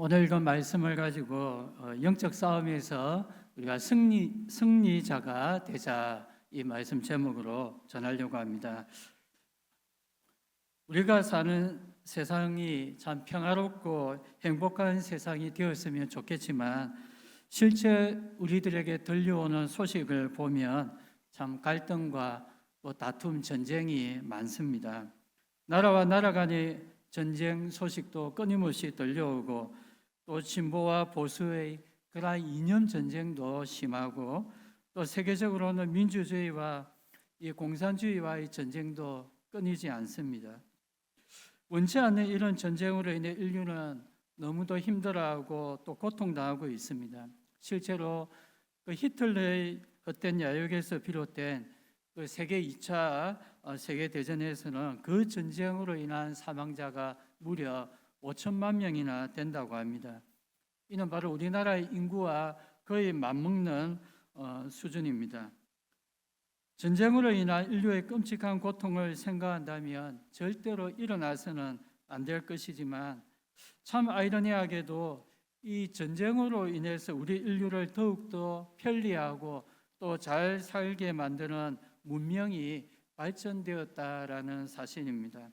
오늘 읽은 말씀을 가지고 영적 싸움에서 우리가 승리자가 되자, 이 말씀 제목으로 전하려고 합니다. 우리가 사는 세상이 참 평화롭고 행복한 세상이 되었으면 좋겠지만 실제 우리들에게 들려오는 소식을 보면 참 갈등과 또 다툼, 전쟁이 많습니다. 나라와 나라 간의 전쟁 소식도 끊임없이 들려오고, 또 진보와 보수의 그러한 이념 전쟁도 심하고, 또 세계적으로는 민주주의와 이 공산주의와의 전쟁도 끊이지 않습니다. 원치 않는 이런 전쟁으로 인해 인류는 너무도 힘들어하고 또 고통당하고 있습니다. 실제로 그 히틀러의 헛된 야욕에서 비롯된 그 세계 2차 세계대전에서는 그 전쟁으로 인한 사망자가 무려 5천만 명이나 된다고 합니다. 이는 바로 우리나라의 인구와 거의 맞먹는 수준입니다. 전쟁으로 인한 인류의 끔찍한 고통을 생각한다면 절대로 일어나서는 안 될 것이지만, 참 아이러니하게도 이 전쟁으로 인해서 우리 인류를 더욱더 편리하고 또 잘 살게 만드는 문명이 발전되었다라는 사실입니다.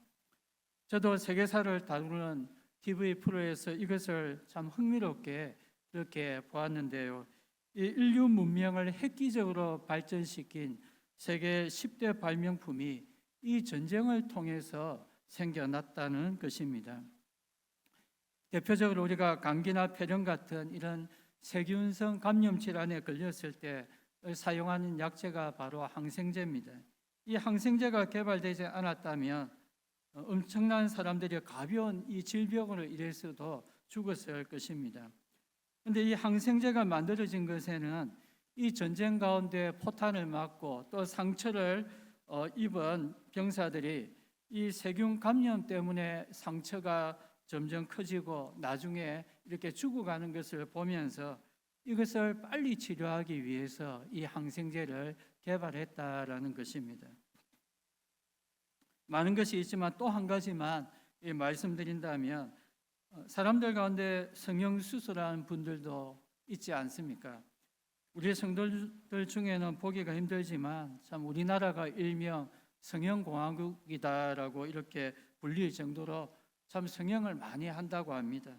저도 세계사를 다루는 TV 프로에서 이것을 참 흥미롭게 그렇게 보았는데요. 이 인류 문명을 획기적으로 발전시킨 세계 10대 발명품이 이 전쟁을 통해서 생겨났다는 것입니다. 대표적으로 우리가 감기나 폐렴 같은 이런 세균성 감염 질환에 걸렸을 때 사용하는 약재가 바로 항생제입니다. 이 항생제가 개발되지 않았다면 엄청난 사람들이 가벼운 이 질병으로 인해서도 죽었을 것입니다. 그런데 이 항생제가 만들어진 것에는 이 전쟁 가운데 포탄을 맞고 또 상처를 입은 병사들이 이 세균 감염 때문에 상처가 점점 커지고 나중에 이렇게 죽어가는 것을 보면서 이것을 빨리 치료하기 위해서 이 항생제를 개발했다라는 것입니다. 많은 것이 있지만 또 한 가지만 말씀드린다면, 사람들 가운데 성형수술하는 분들도 있지 않습니까? 우리 성도들 중에는 보기가 힘들지만 참 우리나라가 일명 성형공화국이다라고 이렇게 불릴 정도로 참 성형을 많이 한다고 합니다.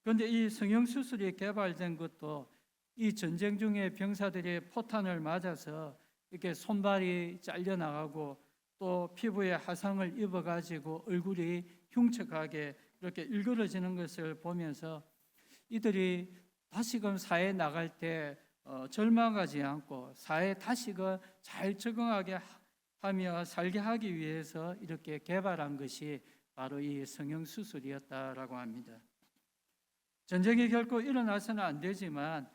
그런데 이 성형수술이 개발된 것도 이 전쟁 중에 병사들이 포탄을 맞아서 이렇게 손발이 잘려나가고 또 피부에 화상을 입어가지고 얼굴이 흉측하게 이렇게 일그러지는 것을 보면서 이들이 다시금 사회에 나갈 때 절망하지 않고 사회에 다시금 잘 적응하게 하며 살게 하기 위해서 이렇게 개발한 것이 바로 이 성형수술이었다라고 합니다. 전쟁이 결코 일어나서는 안 되지만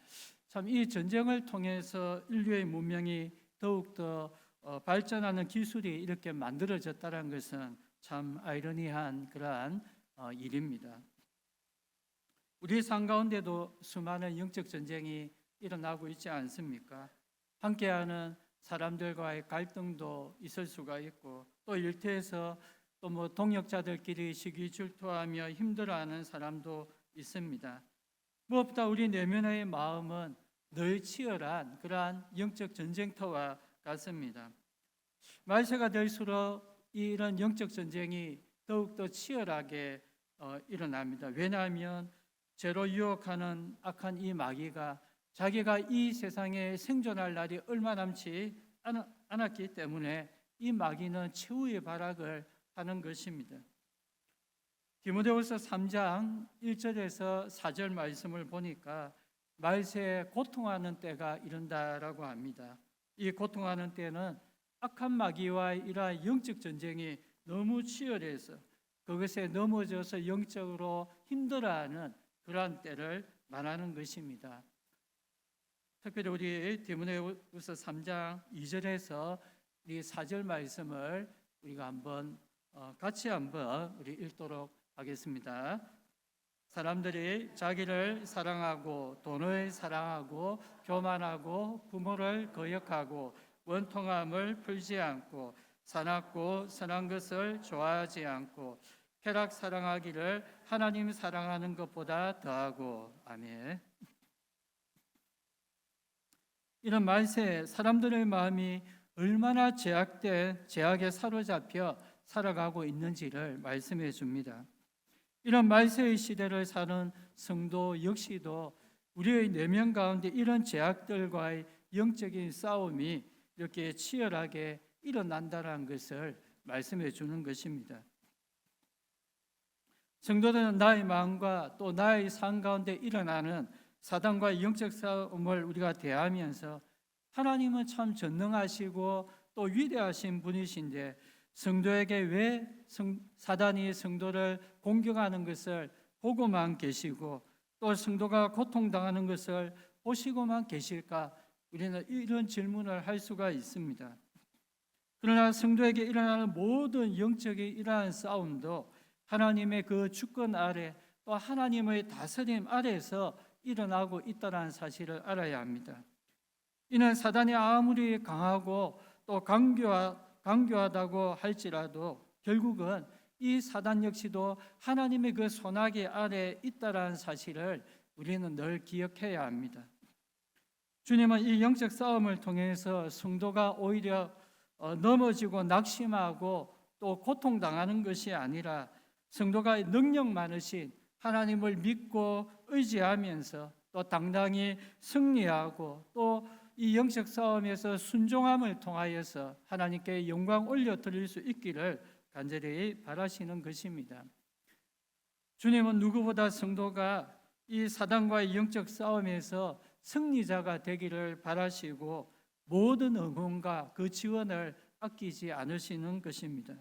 참 이 전쟁을 통해서 인류의 문명이 더욱더 발전하는 기술이 이렇게 만들어졌다는 것은 참 아이러니한 그러한 일입니다. 우리 삶 가운데도 수많은 영적 전쟁이 일어나고 있지 않습니까? 함께하는 사람들과의 갈등도 있을 수가 있고, 또 일터에서 또 동역자들끼리 시기 질투하며 힘들어하는 사람도 있습니다. 무엇보다 우리 내면의 마음은 늘 치열한 그러한 영적 전쟁터와 같습니다. 말세가 될수록 이런 영적 전쟁이 더욱더 치열하게 일어납니다. 왜냐하면 죄로 유혹하는 악한 이 마귀가 자기가 이 세상에 생존할 날이 얼마 남지 않았기 때문에 이 마귀는 최후의 발악을 하는 것입니다. 디모데후서 3장 1절에서 4절 말씀을 보니까 말세에 고통하는 때가 이른다라고 합니다. 이 고통하는 때는 악한 마귀와 이러한 영적 전쟁이 너무 치열해서 그것에 넘어져서 영적으로 힘들어하는 그러한 때를 말하는 것입니다. 특별히 우리 디모데후서 3장 2절에서 이 4절 말씀을 우리가 한번 같이 한번 우리 읽도록 하겠습니다. 사람들이 자기를 사랑하고 돈을 사랑하고 교만하고 부모를 거역하고 원통함을 풀지 않고 사납고 선한 것을 좋아하지 않고 쾌락 사랑하기를 하나님 사랑하는 것보다 더하고. 아멘. 이런 말세에 사람들의 마음이 얼마나 제약에 사로잡혀 살아가고 있는지를 말씀해 줍니다. 이런 말세의 시대를 사는 성도 역시도 우리의 내면 가운데 이런 제약들과의 영적인 싸움이 이렇게 치열하게 일어난다는 것을 말씀해 주는 것입니다. 성도들은 나의 마음과 또 나의 삶 가운데 일어나는 사단과의 영적 싸움을 우리가 대하면서 하나님은 참 전능하시고 또 위대하신 분이신데 성도에게 왜 사단이 성도를 공격하는 것을 보고만 계시고 또 성도가 고통당하는 것을 보시고만 계실까? 우리는 이런 질문을 할 수가 있습니다. 그러나 성도에게 일어나는 모든 영적인 이러한 싸움도 하나님의 그 주권 아래 또 하나님의 다스림 아래에서 일어나고 있다는 사실을 알아야 합니다. 이는 사단이 아무리 강하고 또 강교하다고 할지라도 결국은 이 사단 역시도 하나님의 그 손아귀 아래에 있다는 사실을 우리는 늘 기억해야 합니다. 주님은 이 영적 싸움을 통해서 성도가 오히려 넘어지고 낙심하고 또 고통당하는 것이 아니라 성도가 능력 많으신 하나님을 믿고 의지하면서 또 당당히 승리하고 또 이 영적 싸움에서 순종함을 통하여서 하나님께 영광 올려드릴 수 있기를 간절히 바라시는 것입니다. 주님은 누구보다 성도가 이 사단과의 영적 싸움에서 승리자가 되기를 바라시고 모든 응원과 그 지원을 아끼지 않으시는 것입니다.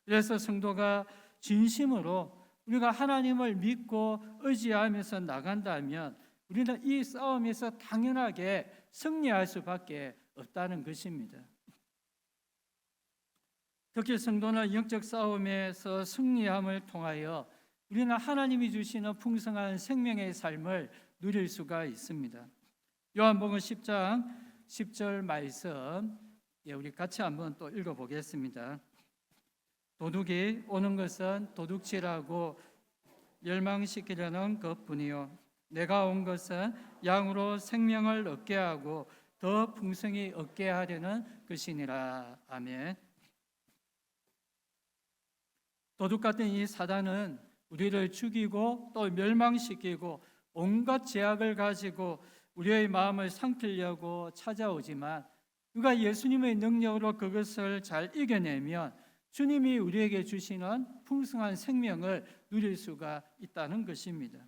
그래서 성도가 진심으로 우리가 하나님을 믿고 의지하면서 나간다면 우리는 이 싸움에서 당연하게 승리할 수밖에 없다는 것입니다. 특히 성도는 영적 싸움에서 승리함을 통하여 우리는 하나님이 주시는 풍성한 생명의 삶을 누릴 수가 있습니다. 요한복음 10장 10절 말씀 우리 같이 한번 또 읽어보겠습니다. 도둑이 오는 것은 도둑질하고 멸망시키려는 것뿐이요 내가 온 것은 양으로 생명을 얻게 하고 더 풍성히 얻게 하려는 것이니라. 아멘. 도둑 같은 이 사단은 우리를 죽이고 또 멸망시키고 온갖 제약을 가지고 우리의 마음을 상틀려고 찾아오지만 우리가 예수님의 능력으로 그것을 잘 이겨내면 주님이 우리에게 주시는 풍성한 생명을 누릴 수가 있다는 것입니다.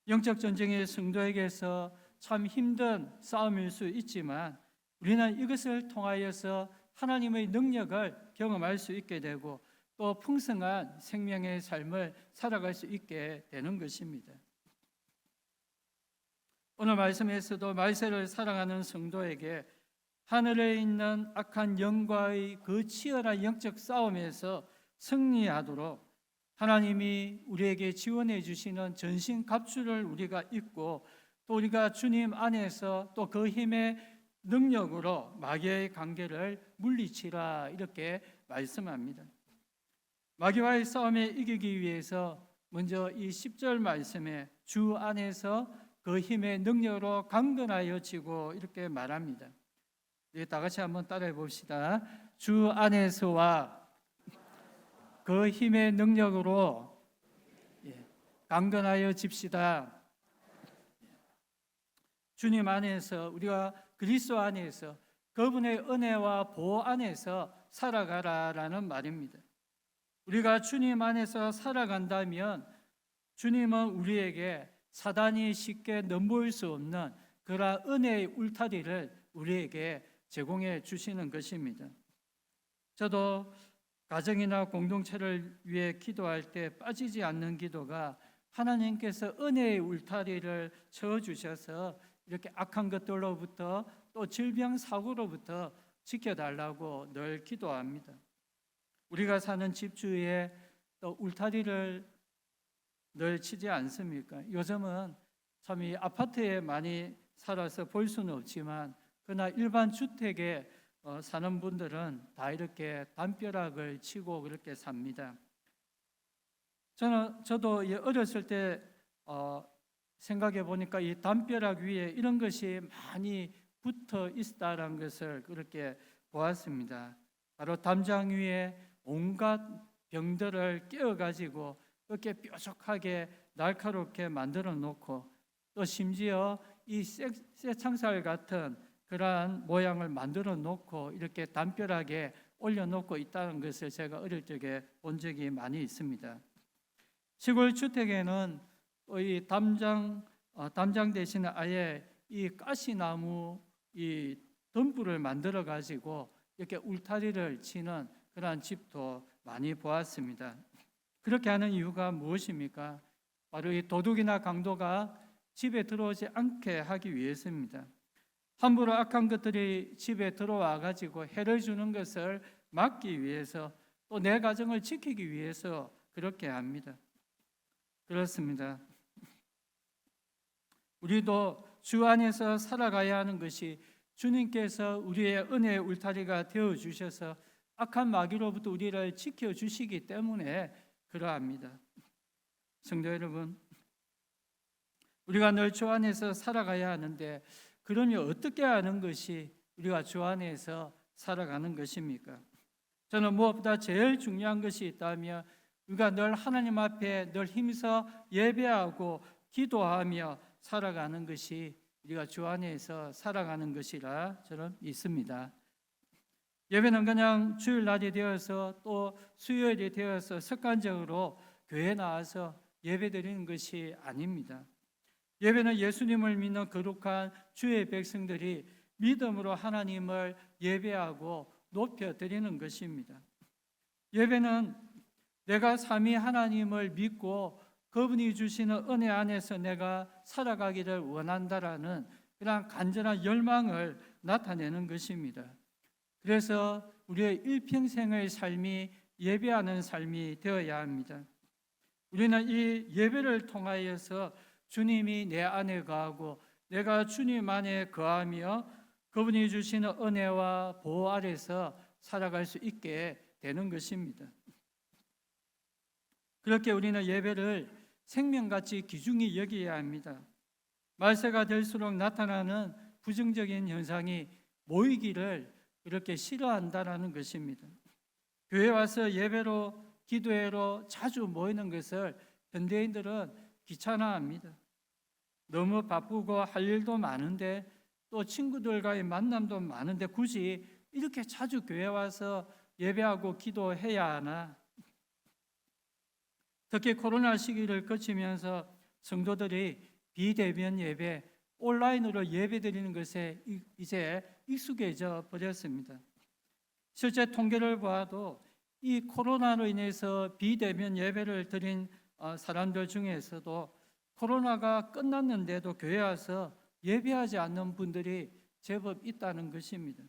영적 전쟁의 성도에게서 참 힘든 싸움일 수 있지만 우리는 이것을 통하여서 하나님의 능력을 경험할 수 있게 되고 또 풍성한 생명의 삶을 살아갈 수 있게 되는 것입니다. 오늘 말씀에서도 말세를 살아가는 성도에게 하늘에 있는 악한 영과의 그 치열한 영적 싸움에서 승리하도록 하나님이 우리에게 지원해 주시는 전신 갑주를 우리가 입고 또 우리가 주님 안에서 또 그 힘의 능력으로 마귀의 관계를 물리치라 이렇게 말씀합니다. 마귀와의 싸움에 이기기 위해서 먼저 이 10절 말씀에 주 안에서 그 힘의 능력으로 강건하여 지고 이렇게 말합니다. 다 같이 한번 따라해 봅시다. 주 안에서와 그 힘의 능력으로 강건하여 집시다. 주님 안에서 우리가 그리스도 안에서 그분의 은혜와 보호 안에서 살아가라라는 말입니다. 우리가 주님 안에서 살아간다면 주님은 우리에게 사단이 쉽게 넘볼 수 없는 그러한 은혜의 울타리를 우리에게 제공해 주시는 것입니다. 저도 가정이나 공동체를 위해 기도할 때 빠지지 않는 기도가 하나님께서 은혜의 울타리를 쳐주셔서 이렇게 악한 것들로부터 또 질병 사고로부터 지켜달라고 늘 기도합니다. 우리가 사는 집 주위에 또 울타리를 늘 치지 않습니까? 요즘은 참 이 아파트에 많이 살아서 볼 수는 없지만 그러나 일반 주택에 사는 분들은 다 이렇게 담벼락을 치고 그렇게 삽니다. 저도 어렸을 때 생각해 보니까 이 담벼락 위에 이런 것이 많이 붙어 있다라는 것을 그렇게 보았습니다. 바로 담장 위에 온갖 병들을 깨어 가지고 그렇게 뾰족하게 날카롭게 만들어 놓고, 또 심지어 이 쇠창살 같은 그러한 모양을 만들어 놓고 이렇게 담벼락에 올려놓고 있다는 것을 제가 어릴 적에 본 적이 많이 있습니다. 시골 주택에는 이 담장 대신에 아예 이 가시나무 이 덤불을 만들어 가지고 이렇게 울타리를 치는 그러한 집도 많이 보았습니다. 그렇게 하는 이유가 무엇입니까? 바로 이 도둑이나 강도가 집에 들어오지 않게 하기 위해서입니다. 함부로 악한 것들이 집에 들어와 가지고 해를 주는 것을 막기 위해서, 또 내 가정을 지키기 위해서 그렇게 합니다. 그렇습니다. 우리도 주 안에서 살아가야 하는 것이 주님께서 우리의 은혜의 울타리가 되어 주셔서 악한 마귀로부터 우리를 지켜 주시기 때문에 그러합니다. 성도 여러분, 우리가 늘 주 안에서 살아가야 하는데, 그러면 어떻게 하는 것이 우리가 주 안에서 살아가는 것입니까? 저는 무엇보다 제일 중요한 것이 있다면 우리가 늘 하나님 앞에 늘 힘써 예배하고 기도하며 살아가는 것이 우리가 주 안에서 살아가는 것이라 저는 믿습니다. 예배는 그냥 주일날이 되어서 또 수요일이 되어서 습관적으로 교회에 나와서 예배드리는 것이 아닙니다. 예배는 예수님을 믿는 거룩한 주의 백성들이 믿음으로 하나님을 예배하고 높여드리는 것입니다. 예배는 내가 삼위 하나님을 믿고 그분이 주시는 은혜 안에서 내가 살아가기를 원한다라는 그런 간절한 열망을 나타내는 것입니다. 그래서 우리의 일평생의 삶이 예배하는 삶이 되어야 합니다. 우리는 이 예배를 통하여서 주님이 내 안에 거하고 내가 주님 안에 거하며 그분이 주시는 은혜와 보호 아래서 살아갈 수 있게 되는 것입니다. 그렇게 우리는 예배를 생명같이 귀중히 여겨야 합니다. 말세가 될수록 나타나는 부정적인 현상이 모이기를 이렇게 싫어한다라는 것입니다. 교회 와서 예배로 기도회로 자주 모이는 것을 현대인들은 귀찮아합니다. 너무 바쁘고 할 일도 많은데 또 친구들과의 만남도 많은데 굳이 이렇게 자주 교회 와서 예배하고 기도해야 하나? 특히 코로나 시기를 거치면서 성도들이 비대면 예배, 온라인으로 예배드리는 것에 이제 익숙해져 버렸습니다. 실제 통계를 보아도 이 코로나로 인해서 비대면 예배를 드린 사람들 중에서도 코로나가 끝났는데도 교회 와서 예배하지 않는 분들이 제법 있다는 것입니다.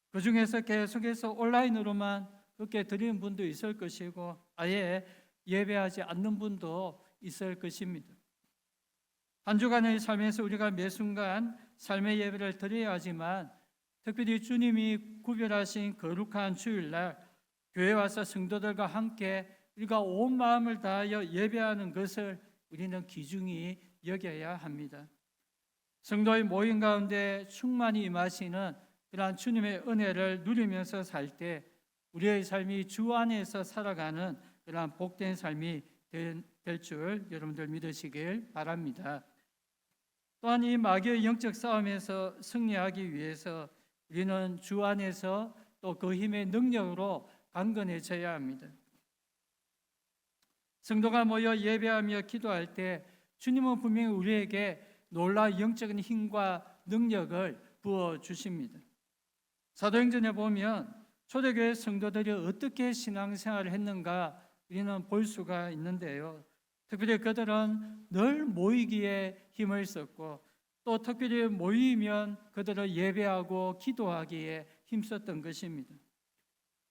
그 중에서 계속해서 온라인으로만 그렇게 드리는 분도 있을 것이고 아예 예배하지 않는 분도 있을 것입니다. 한 주간의 삶에서 우리가 매 순간 삶의 예배를 드려야 하지만 특별히 주님이 구별하신 거룩한 주일날 교회 와서 성도들과 함께 우리가 온 마음을 다하여 예배하는 것을 우리는 귀중히 여겨야 합니다. 성도의 모임 가운데 충만히 임하시는 그러한 주님의 은혜를 누리면서 살 때 우리의 삶이 주 안에서 살아가는 그러한 복된 삶이 될 줄 여러분들 믿으시길 바랍니다. 또한 이 마귀의 영적 싸움에서 승리하기 위해서 우리는 주 안에서 또 그 힘의 능력으로 강건해져야 합니다. 성도가 모여 예배하며 기도할 때 주님은 분명히 우리에게 놀라운 영적인 힘과 능력을 부어주십니다. 사도행전에 보면 초대교회 성도들이 어떻게 신앙생활을 했는가 우리는 볼 수가 있는데요. 특별히 그들은 늘 모이기에 힘을 썼고 또 특별히 모이면 그들은 예배하고 기도하기에 힘썼던 것입니다.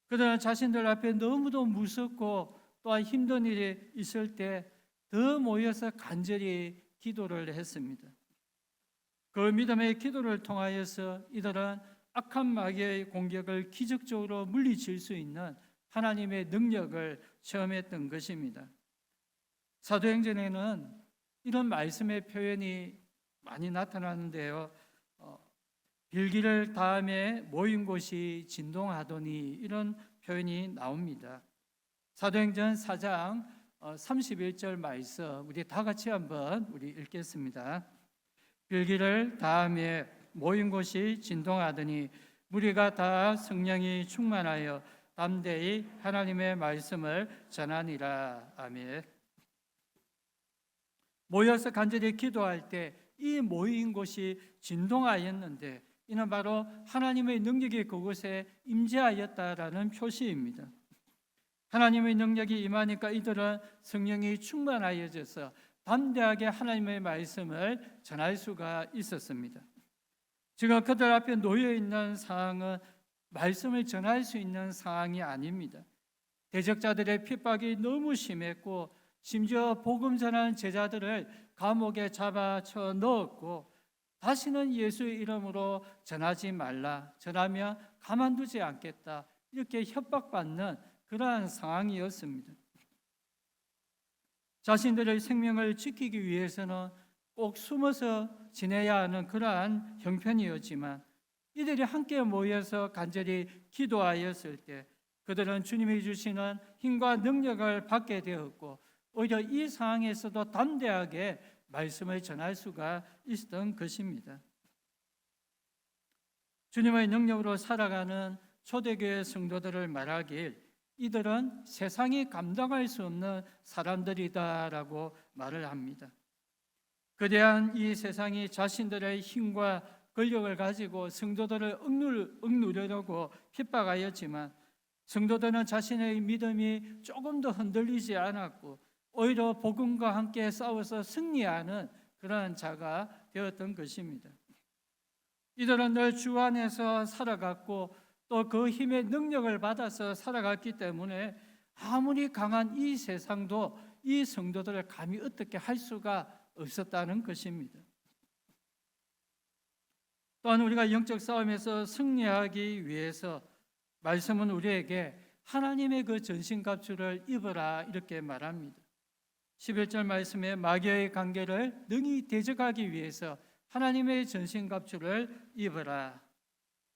그들은 자신들 앞에 너무도 무섭고 또한 힘든 일이 있을 때 더 모여서 간절히 기도를 했습니다. 그 믿음의 기도를 통하여서 이들은 악한 마귀의 공격을 기적적으로 물리칠 수 있는 하나님의 능력을 체험했던 것입니다. 사도행전에는 이런 말씀의 표현이 많이 나타나는데요. 빌기를 다음에 모인 곳이 진동하더니 이런 표현이 나옵니다. 사도행전 4장 31절 말씀 우리 다 같이 한번 읽겠습니다. 빌기를 다음에 모인 곳이 진동하더니 무리가 다 성령이 충만하여 담대히 하나님의 말씀을 전하니라. 아멘. 모여서 간절히 기도할 때 이 모인 곳이 진동하였는데 이는 바로 하나님의 능력이 그곳에 임재하였다라는 표시입니다. 하나님의 능력이 임하니까 이들은 성령이 충만하여져서 담대하게 하나님의 말씀을 전할 수가 있었습니다. 지금 그들 앞에 놓여 있는 상황은 말씀을 전할 수 있는 상황이 아닙니다. 대적자들의 핍박이 너무 심했고 심지어 복음 전하는 제자들을 감옥에 잡아쳐 넣었고 다시는 예수의 이름으로 전하지 말라, 전하면 가만두지 않겠다, 이렇게 협박받는 그러한 상황이었습니다. 자신들의 생명을 지키기 위해서는 꼭 숨어서 지내야 하는 그러한 형편이었지만 이들이 함께 모여서 간절히 기도하였을 때 그들은 주님이 주시는 힘과 능력을 받게 되었고 오히려 이 상황에서도 담대하게 말씀을 전할 수가 있었던 것입니다. 주님의 능력으로 살아가는 초대교회 성도들을 말하길 이들은 세상이 감당할 수 없는 사람들이다라고 말을 합니다. 거대한 이 세상이 자신들의 힘과 권력을 가지고 성도들을 억누르려고 핍박하였지만 성도들은 자신의 믿음이 조금 더 흔들리지 않았고 오히려 복음과 함께 싸워서 승리하는 그러한 자가 되었던 것입니다. 이들은 늘 주 안에서 살아갔고 또 그 힘의 능력을 받아서 살아갔기 때문에 아무리 강한 이 세상도 이 성도들을 감히 어떻게 할 수가 없었다는 것입니다. 또한 우리가 영적 싸움에서 승리하기 위해서 말씀은 우리에게 하나님의 그 전신갑주를 입어라 이렇게 말합니다. 11절 말씀에 마귀의 관계를 능히 대적하기 위해서 하나님의 전신갑주를 입어라.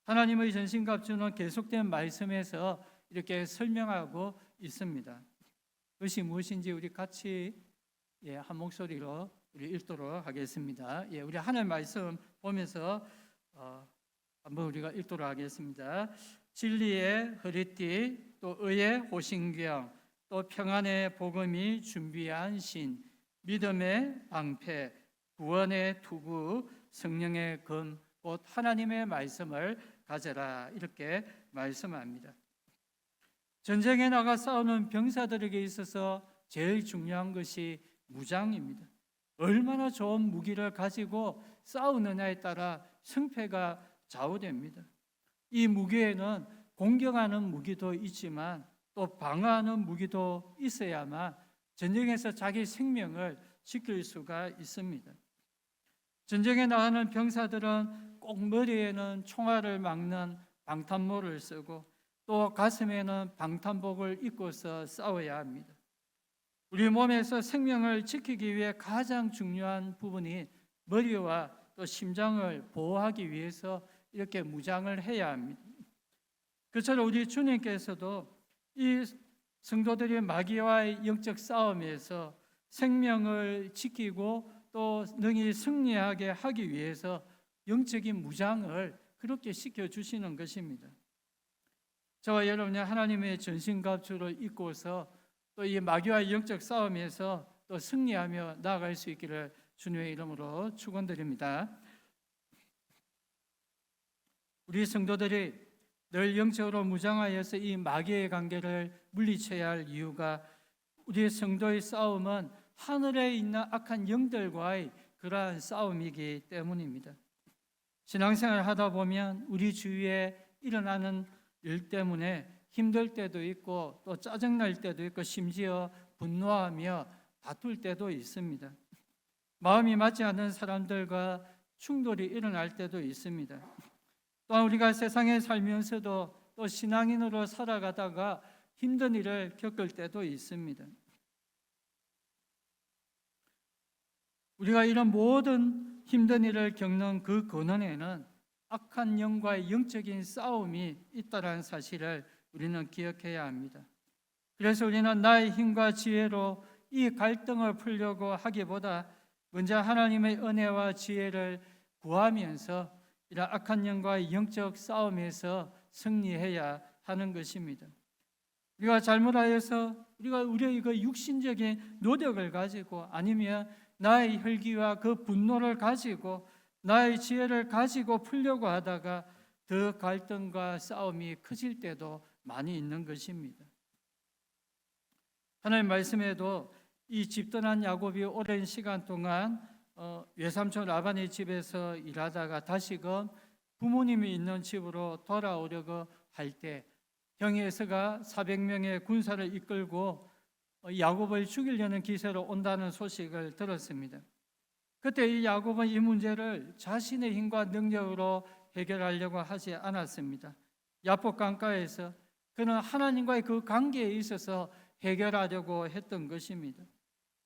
하나님의 전신갑주는 계속된 말씀에서 이렇게 설명하고 있습니다. 그것이 무엇인지 우리 같이 한 목소리로 우리 읽도록 하겠습니다. 우리 하나님 말씀 보면서 한번 우리가 읽도록 하겠습니다. 진리의 허리띠, 또 의의 호신경, 또 평안의 복음이 준비한 신, 믿음의 방패, 구원의 투구, 성령의 금, 곧 하나님의 말씀을 가져라 이렇게 말씀합니다. 전쟁에 나가 싸우는 병사들에게 있어서 제일 중요한 것이 무장입니다. 얼마나 좋은 무기를 가지고 싸우느냐에 따라 승패가 좌우됩니다. 이 무기에는 공격하는 무기도 있지만 또 방어하는 무기도 있어야만 전쟁에서 자기 생명을 지킬 수가 있습니다. 전쟁에 나가는 병사들은 꼭 머리에는 총알을 막는 방탄모를 쓰고 또 가슴에는 방탄복을 입고서 싸워야 합니다. 우리 몸에서 생명을 지키기 위해 가장 중요한 부분이 머리와 또 심장을 보호하기 위해서 이렇게 무장을 해야 합니다. 그처럼 우리 주님께서도 이 성도들이 마귀와의 영적 싸움에서 생명을 지키고 또 능히 승리하게 하기 위해서 영적인 무장을 그렇게 시켜주시는 것입니다. 저와 여러분이 하나님의 전신갑주를 입고서 또 이 마귀와의 영적 싸움에서 또 승리하며 나아갈 수 있기를 주님의 이름으로 축원드립니다. 우리 성도들이 늘 영적으로 무장하여서 이 마귀의 관계를 물리쳐야 할 이유가 우리 성도의 싸움은 하늘에 있는 악한 영들과의 그러한 싸움이기 때문입니다. 신앙생활을 하다 보면 우리 주위에 일어나는 일 때문에 힘들 때도 있고 또 짜증날 때도 있고 심지어 분노하며 다툴 때도 있습니다. 마음이 맞지 않는 사람들과 충돌이 일어날 때도 있습니다. 또한 우리가 세상에 살면서도 또 신앙인으로 살아가다가 힘든 일을 겪을 때도 있습니다. 우리가 이런 모든 힘든 일을 겪는 그 근원에는 악한 영과의 영적인 싸움이 있다는 사실을 우리는 기억해야 합니다. 그래서 우리는 나의 힘과 지혜로 이 갈등을 풀려고 하기보다 먼저 하나님의 은혜와 지혜를 구하면서 이런 악한 영과의 영적 싸움에서 승리해야 하는 것입니다. 우리가 잘못하여서 우리의 그 육신적인 노력을 가지고 아니면 나의 혈기와 그 분노를 가지고 나의 지혜를 가지고 풀려고 하다가 더 갈등과 싸움이 커질 때도 많이 있는 것입니다. 하나님 말씀에도 이 집 떠난 야곱이 오랜 시간 동안 외삼촌 라반의 집에서 일하다가 다시금 부모님이 있는 집으로 돌아오려고 할 때 형이 에서가 400명의 군사를 이끌고 야곱을 죽이려는 기세로 온다는 소식을 들었습니다. 그때 이 야곱은 이 문제를 자신의 힘과 능력으로 해결하려고 하지 않았습니다. 야복 강가에서 그는 하나님과의 그 관계에 있어서 해결하려고 했던 것입니다.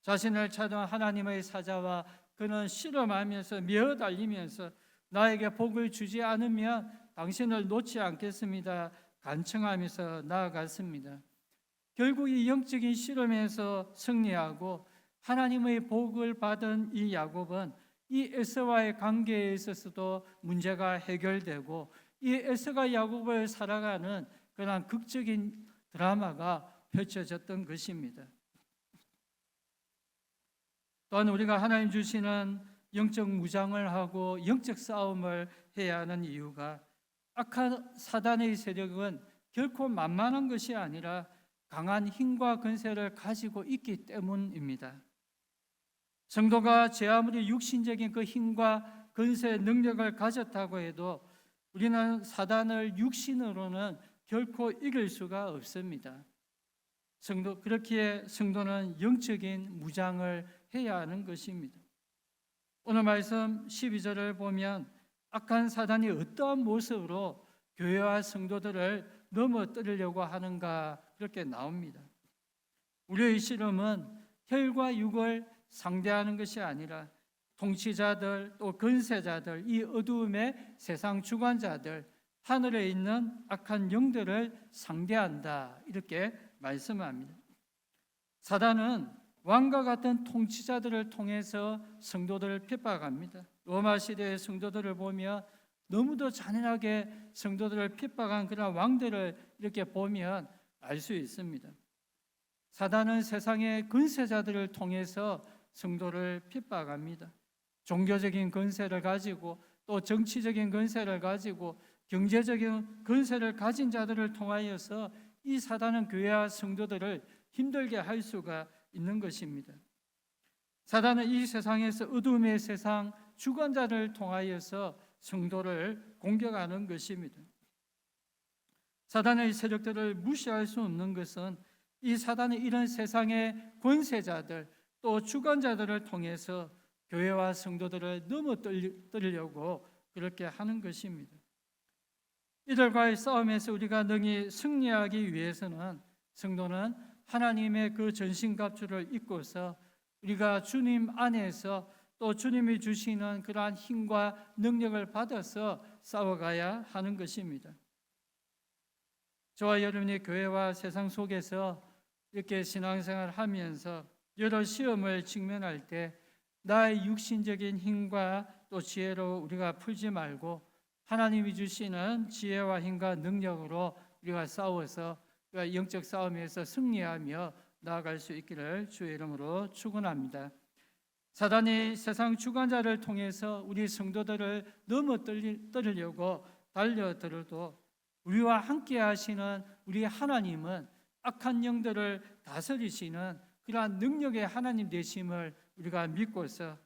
자신을 찾아온 하나님의 사자와 그는 실험하면서 미어달리면서 나에게 복을 주지 않으면 당신을 놓지 않겠습니다. 간청하면서 나아갔습니다. 결국 이 영적인 실험에서 승리하고 하나님의 복을 받은 이 야곱은 이 에서와의 관계에 있어서도 문제가 해결되고 이 에서가 야곱을 살아가는 그런 극적인 드라마가 펼쳐졌던 것입니다. 또한 우리가 하나님 주시는 영적 무장을 하고 영적 싸움을 해야 하는 이유가 악한 사단의 세력은 결코 만만한 것이 아니라 강한 힘과 권세를 가지고 있기 때문입니다. 성도가 제 아무리 육신적인 그 힘과 권세 능력을 가졌다고 해도 우리는 사단을 육신으로는 결코 이길 수가 없습니다. 그렇기에 성도는 영적인 무장을 해야 하는 것입니다. 오늘 말씀 12절을 보면 악한 사단이 어떠한 모습으로 교회와 성도들을 넘어뜨리려고 하는가 그렇게 나옵니다. 우리의 실험은 혈과 육을 상대하는 것이 아니라 통치자들 또 권세자들 이 어두움의 세상 주관자들 하늘에 있는 악한 영들을 상대한다 이렇게 말씀합니다. 사단은 왕과 같은 통치자들을 통해서 성도들을 핍박합니다. 로마 시대의 성도들을 보면 너무도 잔인하게 성도들을 핍박한 그런 왕들을 이렇게 보면 알 수 있습니다. 사단은 세상의 권세자들을 통해서 성도를 핍박합니다. 종교적인 권세를 가지고 또 정치적인 권세를 가지고 경제적인 권세를 가진 자들을 통하여서 이 사단은 교회와 성도들을 힘들게 할 수가 있는 것입니다. 사단은 이 세상에서 어둠의 세상 주관자를 통하여서 성도를 공격하는 것입니다. 사단의 세력들을 무시할 수 없는 것은 이 사단은 이런 세상의 권세자들 또 주관자들을 통해서 교회와 성도들을 넘어뜨리려고 그렇게 하는 것입니다. 이들과의 싸움에서 우리가 능히 승리하기 위해서는 성도는 하나님의 그 전신갑주를 입고서 우리가 주님 안에서 또 주님이 주시는 그러한 힘과 능력을 받아서 싸워가야 하는 것입니다. 저와 여러분이 교회와 세상 속에서 이렇게 신앙생활을 하면서 여러 시험을 직면할 때 나의 육신적인 힘과 또 지혜로 우리가 풀지 말고 하나님이 주시는 지혜와 힘과 능력으로 우리가 싸워서 영적 싸움에서 승리하며 나아갈 수 있기를 주의 이름으로 축원합니다. 사단이 세상 주관자를 통해서 우리 성도들을 넘어뜨리려고 달려들어도 우리와 함께 하시는 우리 하나님은 악한 영들을 다스리시는 그러한 능력의 하나님 되심을 우리가 믿고서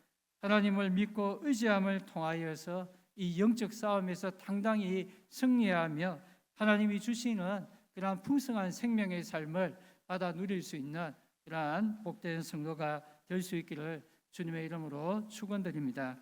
하나님을 믿고 의지함을 통하여서 이 영적 싸움에서 당당히 승리하며 하나님이 주시는 그러한 풍성한 생명의 삶을 받아 누릴 수 있는 그러한 복된 성도가 될 수 있기를 주님의 이름으로 축원드립니다.